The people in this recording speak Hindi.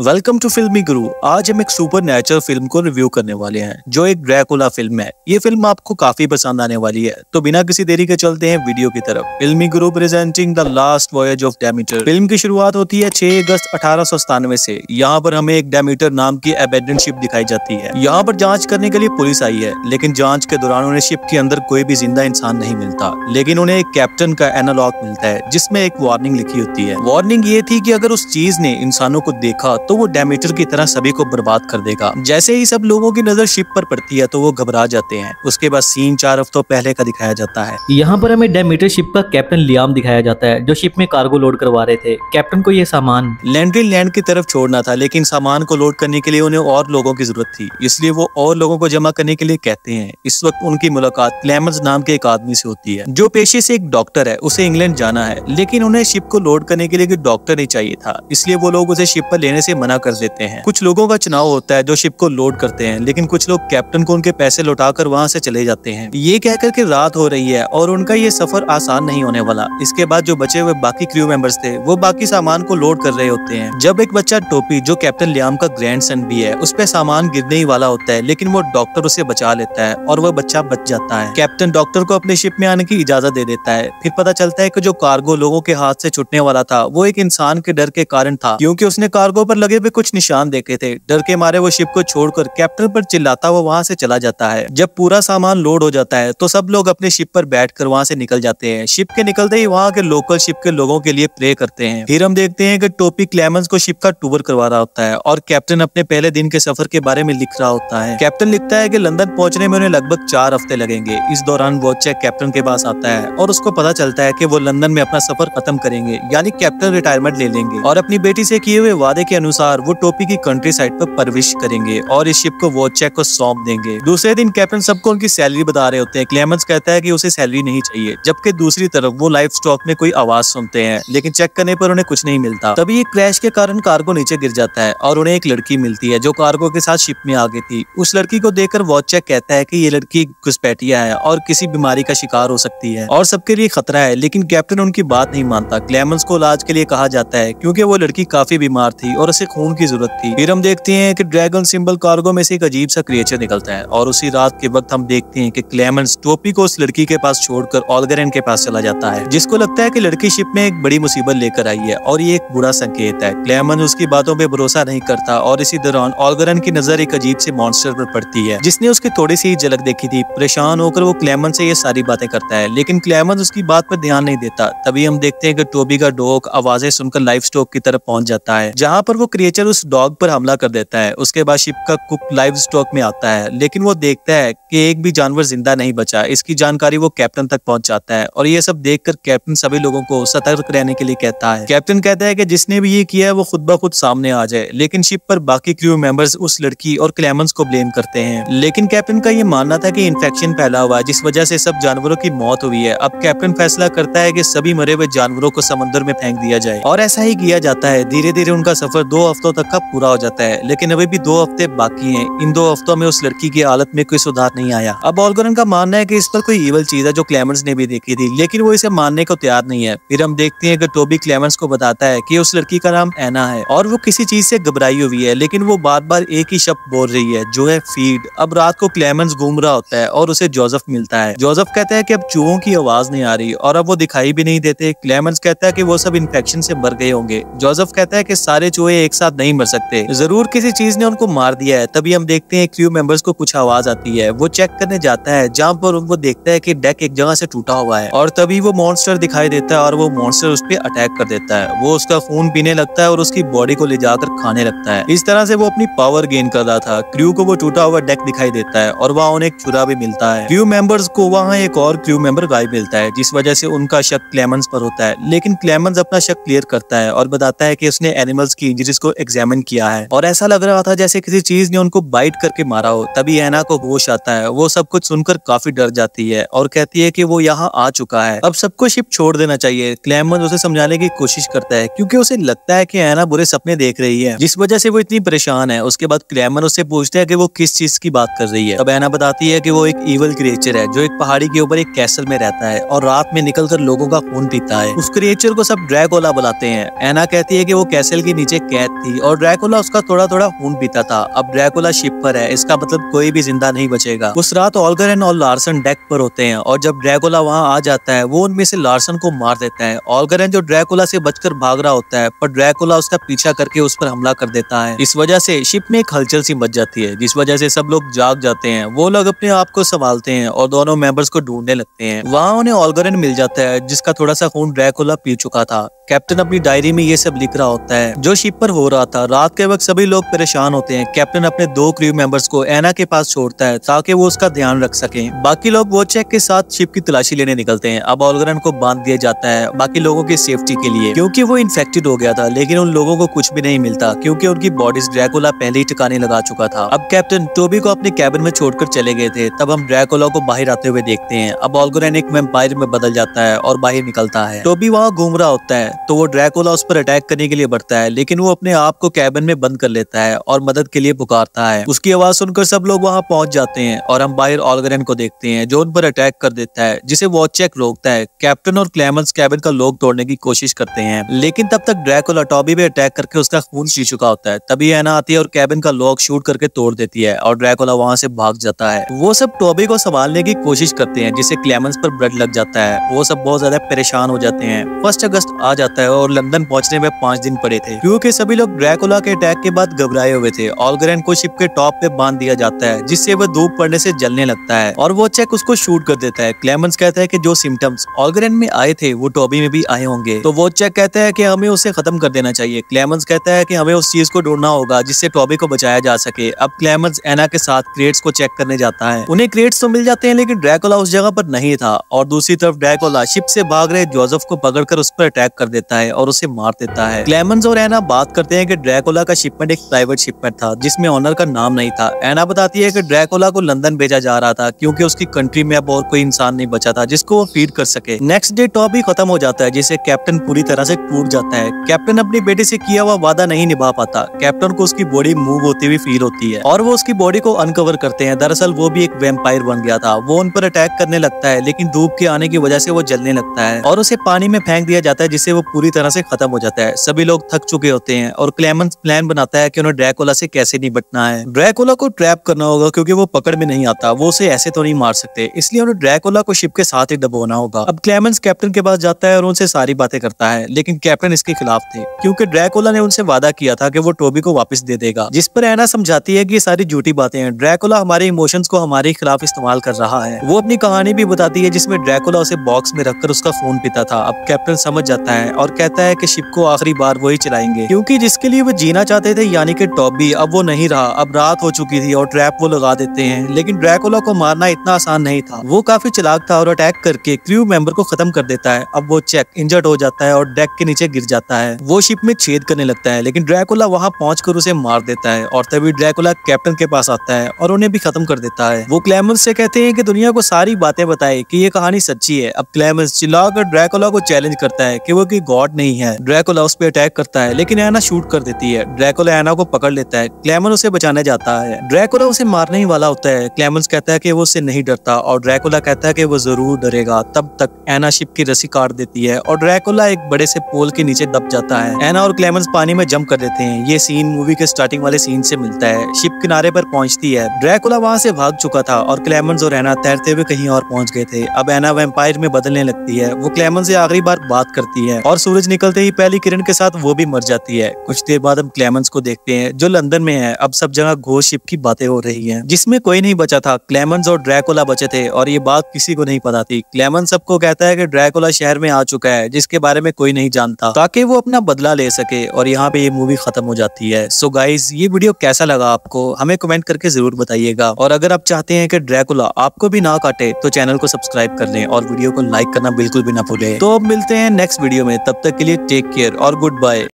वेलकम टू फिल्मी गुरु। आज हम एक सुपर नेचुरल फिल्म को रिव्यू करने वाले हैं जो एक ड्रैकुला फिल्म है। ये फिल्म आपको काफी पसंद आने वाली है, तो बिना किसी देरी के चलते हैं वीडियो की तरफ। फिल्मी गुरु presenting the last voyage of Demeter. Film की शुरुआत होती है 6 अगस्त 1897 से। यहाँ पर हमें एक डेमीटर नाम की अबैंडन शिप दिखाई जाती है। यहाँ पर जांच करने के लिए पुलिस आई है, लेकिन जांच के दौरान उन्हें शिप के अंदर कोई भी जिंदा इंसान नहीं मिलता। लेकिन उन्हें एक कैप्टन का एनालॉग मिलता है जिसमें एक वार्निंग लिखी होती है। वार्निंग ये थी कि अगर उस चीज ने इंसानों को देखा तो वो डेमीटर की तरह सभी को बर्बाद कर देगा। जैसे ही सब लोगों की नजर शिप पर पड़ती है तो वो घबरा जाते हैं। उसके बाद सीन 4 हफ्तों पहले का दिखाया जाता है। यहाँ पर हमें डेमीटर शिप का कैप्टन लियाम दिखाया जाता है जो शिप में कार्गो लोड करवा रहे थे। कैप्टन को ये सामान लैंड्री लैंड की तरफ छोड़ना था, लेकिन सामान को लोड करने के लिए उन्हें और लोगों की जरूरत थी, इसलिए वो और लोगों को जमा करने के लिए कहते हैं। इस वक्त उनकी मुलाकात क्लेमेंस नाम के एक आदमी से होती है जो पेशे से एक डॉक्टर है। उसे इंग्लैंड जाना है, लेकिन उन्हें शिप को लोड करने के लिए कोई डॉक्टर नहीं चाहिए था, इसलिए वो लोग उसे शिप पर लेने से मना कर देते हैं। कुछ लोगों का चुनाव होता है जो शिप को लोड करते हैं, लेकिन कुछ लोग कैप्टन को उनके पैसे लौटाकर वहां से चले जाते हैं। ये कहकर के रात हो रही है और उनका ये सफर आसान नहीं होने वाला। इसके बाद जो बचे हुए बाकी क्रू मेंबर्स थे वो बाकी सामान को लोड कर रहे होते हैं। जब एक बच्चा टोपी, जो कैप्टन लियाम का ग्रैंडसन भी है, उस पे सामान गिरने ही वाला होता है, लेकिन वो डॉक्टर उसे बचा लेता है और वह बच्चा बच जाता है। कैप्टन डॉक्टर को अपने शिप में आने की इजाजत दे देता है। फिर पता चलता है कि जो कार्गो लोगों के हाथ से छुटने वाला था वो एक इंसान के डर के कारण था, क्योंकि उसने कार्गो पर लगे हुए कुछ निशान देखे थे। डर के मारे वो शिप को छोड़कर कैप्टन पर चिल्लाता हुआ वहां से चला जाता है। जब पूरा सामान लोड हो जाता है तो सब लोग अपने शिप पर बैठकर वहां से निकल जाते हैं। शिप के निकलते ही वहां के लोकल शिप के लोगों के लिए प्रे करते हैं। फिर हम देखते हैं कि टोपी क्लेमेंस को शिप का टूर करवा रहा होता है और कैप्टन अपने पहले दिन के सफर के बारे में लिख रहा होता है। कैप्टन लिखता है कि लंदन पहुंचने में उन्हें लगभग 4 हफ्ते लगेंगे। इस दौरान वॉचेक कैप्टन के पास आता है और उसको पता चलता है कि वो लंदन में अपना सफर खत्म करेंगे, यानी कैप्टन रिटायरमेंट ले लेंगे और अपनी बेटी से किए हुए वादे के अनुसार वो टोपी की कंट्री साइड पर परविश करेंगे और इस शिप को वॉचेक को सौंप देंगे। दूसरे दिन कैप्टन सबको उनकी सैलरी बता रहे होते हैं। क्लेमेंस कहता है कि उसे सैलरी नहीं चाहिए, जबकि दूसरी तरफ वो लाइफ स्टॉक में कोई आवाज सुनते हैं, लेकिन चेक करने पर उन्हें कुछ नहीं मिलता। तभी एक क्रैश के कारण कार्गो नीचे गिर जाता है और उन्हें एक लड़की मिलती है जो कार्गो के साथ शिप में आ गई थी। उस लड़की को देखकर वॉचेक कहता है कि ये लड़की घुसपैठिया है और किसी बीमारी का शिकार हो सकती है और सबके लिए खतरा है, लेकिन कैप्टन उनकी बात नहीं मानता। क्लेमेंस को इलाज के लिए कहा जाता है क्योंकि वो लड़की काफी बीमार थी और उसे खून की जरूरत थी। फिर हम देखते हैं कि ड्रैगन सिंबल कार्गो में से एक अजीब सा क्रिएचर निकलता है और उसी रात के वक्त हम देखते हैं कि क्लेमेंस टोपी को उस लड़की के पास छोड़कर ऑल्गरेन के पास चला जाता है, जिसको लगता है कि लड़की शिप में एक बड़ी मुसीबत लेकर आई है और ये एक बुरा संकेत है। क्लेमेंस उसकी बातों पे भरोसा नहीं करता और इसी दौरान ऑल्गरेन की नजर एक अजीब से मॉन्स्टर पर पड़ती है जिसने उसकी थोड़ी सी झलक देखी थी। परेशान होकर वो क्लेमेंस से ये सारी बातें करता है, लेकिन क्लेमेंस उसकी बात पर ध्यान नहीं देता। तभी हम देखते हैं कि टोबी का डॉग आवाजें सुनकर लाइफ स्टॉक की तरफ पहुंच जाता है, जहाँ पर वो क्रिएचर उस डॉग पर हमला कर देता है। उसके बाद शिप का कुक लाइव स्टॉक में आता है, लेकिन वो देखता है कि एक भी जानवर जिंदा नहीं बचा। इसकी जानकारी वो कैप्टन तक पहुंच जाता है और ये सब देखकर कैप्टन सभी लोगों को सतर्क रहने के लिए कहता है। कैप्टन कहता है कि जिसने भी ये किया है वो खुद ब खुद सामने आ जाए, लेकिन शिप पर बाकी क्रू मेंबर्स उस लड़की और क्लेमेंस को ब्लेम करते हैं। लेकिन कैप्टन का ये मानना था कि इन्फेक्शन फैला हुआ है जिस वजह से सब जानवरों की मौत हुई है। अब कैप्टन फैसला करता है कि सभी मरे हुए जानवरों को समंदर में फेंक दिया जाए और ऐसा ही किया जाता है। धीरे धीरे उनका सफर 2 हफ्तों तक का पूरा हो जाता है, लेकिन अभी भी 2 हफ्ते बाकी हैं। इन 2 हफ्तों में उस लड़की की हालत में कोई सुधार नहीं आया। अब ऑल्गरेन का मानना है कि इस पर कोई इवल चीज है जो क्लेमेंस ने भी देखी थी, लेकिन वो इसे मानने को तैयार नहीं है। फिर हम देखते हैं कि टोबी क्लेमेंस को बताता है कि उस लड़की का नाम एना है और वो किसी चीज से घबराई हुई है, लेकिन वो बार बार एक ही शब्द बोल रही है जो है फीड। अब रात को क्लेमेंस घूम रहा होता है और उसे जोसेफ मिलता है। जोसेफ कहता है कि अब चूहों की आवाज नहीं आ रही और अब वो दिखाई भी नहीं देते। क्लेमेंस कहता है कि वो सब इन्फेक्शन से मर गए होंगे। जोसेफ कहता है कि सारे चूहे एक साथ नहीं मर सकते, जरूर किसी चीज ने उनको मार दिया है। तभी हम देखते हैं क्रू मेंबर्स को कुछ आवाज आती है। वो चेक करने जाता है, जहाँ पर वो देखता है कि डेक एक जगह से टूटा हुआ है और तभी वो मॉन्स्टर दिखाई देता है और वो मॉन्स्टर उस पर अटैक कर देता है। वो उसका खून पीने लगता है और उसकी बॉडी को ले जाकर खाने लगता है। इस तरह से वो अपनी पावर गेन कर रहा था। क्रू को वो टूटा हुआ डेक दिखाई देता है और वहाँ उन्हें एक छुरा भी मिलता है। क्रू मेंबर्स को वहाँ एक और क्रू मेंबर गायब मिलता है, जिस वजह से उनका शक क्लेमेंस पर होता है। लेकिन क्लेमेंस अपना शक क्लियर करता है और बताता है कि उसने एनिमल्स की इंजरीज को एग्जामिन किया है और ऐसा लग रहा था जैसे किसी चीज ने उनको बाइट करके मारा हो। तभी एना को होश आता है वो सब कुछ सुनकर काफी डर जाती है और कहती है कि वो यहाँ आ चुका है, अब सबको शिप छोड़ देना चाहिए। क्लेमेंस उसे समझाने की कोशिश करता है क्योंकि उसे लगता है कि एना बुरे सपने देख रही है जिस वजह से वो इतनी परेशान है। उसके बाद क्लेमेंस उससे पूछता है कि वो किस चीज की बात कर रही है। तब एना बताती है कि वो एक इवल क्रिएचर है जो एक पहाड़ी के ऊपर एक कैसल में रहता है और रात में निकलकर लोगों का खून पीता है। उस क्रिएचर को सब ड्रैकुला बुलाते हैं। एना कहती है कि वो कैसल के नीचे कैद थी और ड्रैकुला उसका थोड़ा थोड़ा खून पीता था। अब ड्रैकुला शिप पर है, इसका मतलब कोई भी जिंदा नहीं बचेगा। उस रात ऑल्गरेन और लार्सन डेक पर होते हैं और जब ड्रैकुला वहां आ जाता है वो उनमें से लार्सन को मार देता है। ऑल्गरेन जो ड्रैकुला से बचकर भाग रहा होता है पर ड्रैकुला उसका पीछा करके उस पर हमला कर देता है। इस वजह से शिप में एक हलचल सी मच जाती है जिस वजह से सब लोग जाग जाते हैं। वो लोग अपने आप को संभालते हैं और दोनों मेंबर्स को ढूंढने लगते हैं। वहाँ उन्हें ऑल्गरेन मिल जाता है जिसका थोड़ा सा खून ड्रैकुला पी चुका था। कैप्टन अपनी डायरी में ये सब लिख रहा होता है जो शिप पर हो रहा था। रात के वक्त सभी लोग परेशान होते हैं। कैप्टन अपने 2 क्रू मेंबर्स को एना के पास छोड़ता है ताकि वो उसका ध्यान रख सके। बाकी लोग वॉचचेक के साथ शिप की तलाशी लेने निकलते हैं। अब ऑल्गरेन को बांध दिया जाता है बाकी लोगों की सेफ्टी के लिए क्योंकि वो इन्फेक्टेड हो गया था, लेकिन उन लोगों को कुछ भी नहीं मिलता क्योंकि उनकी बॉडीज ड्रैकुला पहले ही ठिकाने लगा चुका था। अब कैप्टन टोबी को अपने कैबिन में छोड़कर चले गए थे। तब हम ड्रैकुला को बाहर आते हुए देखते हैं। अब ऑल्गरेन एक वैम्पायर में बदल जाता है और बाहर निकलता है। टोबी वहाँ घूम रहा होता है तो वो ड्रैकुला उस पर अटैक करने के लिए बढ़ता है, लेकिन वो अपने आप को कैबिन में बंद कर लेता है और मदद के लिए पुकारता है। उसकी आवाज सुनकर सब लोग वहाँ पहुंच जाते हैं और हम बाहर ऑल्गरेन को देखते हैं जो उन पर अटैक कर देता है जिसे वॉचचेक रोकता है। कैप्टन और क्लेमेंस कैबिन का लॉक तोड़ने की कोशिश करते हैं, लेकिन तब तक ड्रैकुला टॉबी पे अटैक करके उसका खून पी चुका होता है। तभी एना आती है और कैबिन का लॉक शूट करके तोड़ देती है और ड्रैकुला वहाँ से भाग जाता है। वो सब टॉबी को संभालने की कोशिश करते हैं जिससे क्लेमेंस पर ब्लड लग जाता है। वो सब बहुत ज्यादा परेशान हो जाते हैं। 1 अगस्त आ जाता है और लंदन पहुंचने में 5 दिन पड़े थे क्योंकि सभी लोग ड्रैकुला के अटैक के बाद घबराए हुए थे। ऑल्गरेन को शिप के टॉप पे बांध दिया जाता है जिससे वह धूप पड़ने से जलने लगता है और वो चेक उसको शूट कर देता है। क्लेमेंस कहता है कि जो सिम्टम्स ऑल्गरेन में आए थे वो टॉबी में भी आए होंगे, तो वो चेक कहता है कि हमें उसे खत्म कर देना चाहिए। क्लेमेंस कहता है कि हमें उस चीज को ढूंढना होगा जिससे टॉबी को बचाया जा सके। अब क्लेमेंस एना के साथ क्रेट्स को चेक करने जाता है। उन्हें क्रेट्स तो मिल जाते हैं लेकिन ड्रैकुला उस जगह पर नहीं था और दूसरी तरफ ड्रैकुला शिप से भाग रहे जोसेफ को पकड़कर उस पर अटैक कर देता है और उसे मार देता है। क्लेमेंस और एना बात करते हैं कि ड्रैकुला का शिपमेंट एक प्राइवेट शिपमेंट था जिसमें ऑनर का नाम नहीं था। एना बताती है कि ड्रैकुला को लंदन भेजा जा रहा था क्योंकि उसकी कंट्री में अब और कोई इंसान नहीं बचा था जिसको वो फीड कर सके। नेक्स्ट डे टॉबी खत्म हो जाता है जिससे कैप्टन पूरी तरह से टूट जाता है। कैप्टन अपनी बेटे से किया हुआ वादा नहीं निभा पाता। कैप्टन को उसकी बॉडी मूव होती हुई फील होती है और वो उसकी बॉडी को अनकवर करते हैं। दरअसल वो भी एक वैम्पायर बन गया था। वो उन पर अटैक करने लगता है लेकिन धूप के आने की वजह से वो जलने लगता है और उसे पानी में फेंक दिया जाता है जिससे वो पूरी तरह से खत्म हो जाता है। सभी लोग थक चुके होते हैं और क्लेमेंस प्लान बनाता है कि उन्हें ड्रैकुला से कैसे निपटना है। ड्रैकुला को ट्रैप करना होगा क्योंकि वो पकड़ में नहीं आता, वो उसे ऐसे तो नहीं मार सकते, इसलिए उन्हें ड्रैकुला को शिप के साथ ही दबोना होगा। अब क्लेमेंस कैप्टन के पास जाता है और उनसे सारी बातें करता है लेकिन कैप्टन इसके खिलाफ थे क्योंकि ड्रैकुला ने उनसे वादा किया था कि वो टोबी को वापस दे देगा, जिस पर एना समझाती है कि ये सारी झूठी बातें हैं। ड्रैकुला हमारे इमोशंस को हमारे खिलाफ इस्तेमाल कर रहा है। वो अपनी कहानी भी बताती है जिसमें ड्रैकुला उसे बॉक्स में रखकर उसका खून पीता था। अब कैप्टन समझ जाता है और कहता है कि शिप को आखिरी बार वही चलाएंगे क्योंकि जिसके लिए वो जीना चाहते थे यानी कि टॉबी अब वो नहीं रहा। अब रात हो चुकी थी और ट्रैप वो लगा देते हैं लेकिन ड्रैकुला को मारना इतना आसान नहीं था। वो काफी चालाक था और अटैक करके क्रू मेंबर को खत्म कर देता है। अब वो चेक इंजर्ड हो जाता है और डेक के नीचे गिर जाता है। वो शिप में छेद करने लगता है लेकिन ड्रैकुला वहां पहुंचकर उसे मार देता है और तभी ड्रैकुला कैप्टन के पास आता है और उन्हें भी खत्म कर देता है। वो क्लेमेंस से कहते हैं कि दुनिया को सारी बातें बताए कि ये कहानी सच्ची है। अब क्लेमेंस चिल्लाकर ड्रैकुला को चैलेंज करता है कि वो कोई गॉड नहीं है। ड्रैकुला उस पर अटैक करता है लेकिन एना शूट कर देती है। ड्रैकुला एना को पकड़ लेता है। क्लेमेंस उसे बचाने जाता है। ड्रैकुला उसे मारने ही वाला होता है। क्लेमेंस कहता है कि वो उससे नहीं डरता और ड्रैकुला कहता है कि वो जरूर डरेगा। तब तक एना शिप की रस्सी काट देती है और ड्रैकुला एक बड़े से पोल के नीचे दब जाता है। एना और क्लेमेंस पानी में जंप कर देते हैं। ये सीन मूवी के स्टार्टिंग वाले सीन से मिलता है। शिप किनारे पर पहुंचती है। ड्रैकुला वहां से भाग चुका था और क्लेमेंस और एना तैरते हुए कहीं और पहुंच गए थे। अब एना वैम्पायर में बदलने लगती है। वो क्लेमेंस से आखिरी बार बात करती है और सूरज निकलते ही पहली किरण के साथ वो भी मर जाती है। कुछ देर बाद हम क्लेमेंस को देखते हैं जो लंदन में है। अब सब जगह घोस्ट शिप की बातें हो रही हैं जिसमें कोई नहीं बचा था। क्लेमेंस और ड्रैकुला बचे थे और ये बात किसी को नहीं पता थी। क्लेमेंस सबको कहता है कि ड्रैकुला शहर में आ चुका है जिसके बारे में कोई नहीं जानता ताकि वो अपना बदला ले सके और यहाँ पे ये मूवी खत्म हो जाती है। सो गाइज, ये वीडियो कैसा लगा आपको हमें कमेंट करके जरूर बताइएगा और अगर आप चाहते हैं कि ड्रैकुला आपको भी ना काटे तो चैनल को सब्सक्राइब कर लें और वीडियो को लाइक करना बिल्कुल भी ना भूलें। तो अब मिलते हैं नेक्स्ट वीडियो में, तब तक के लिए टेक केयर और गुड बाय।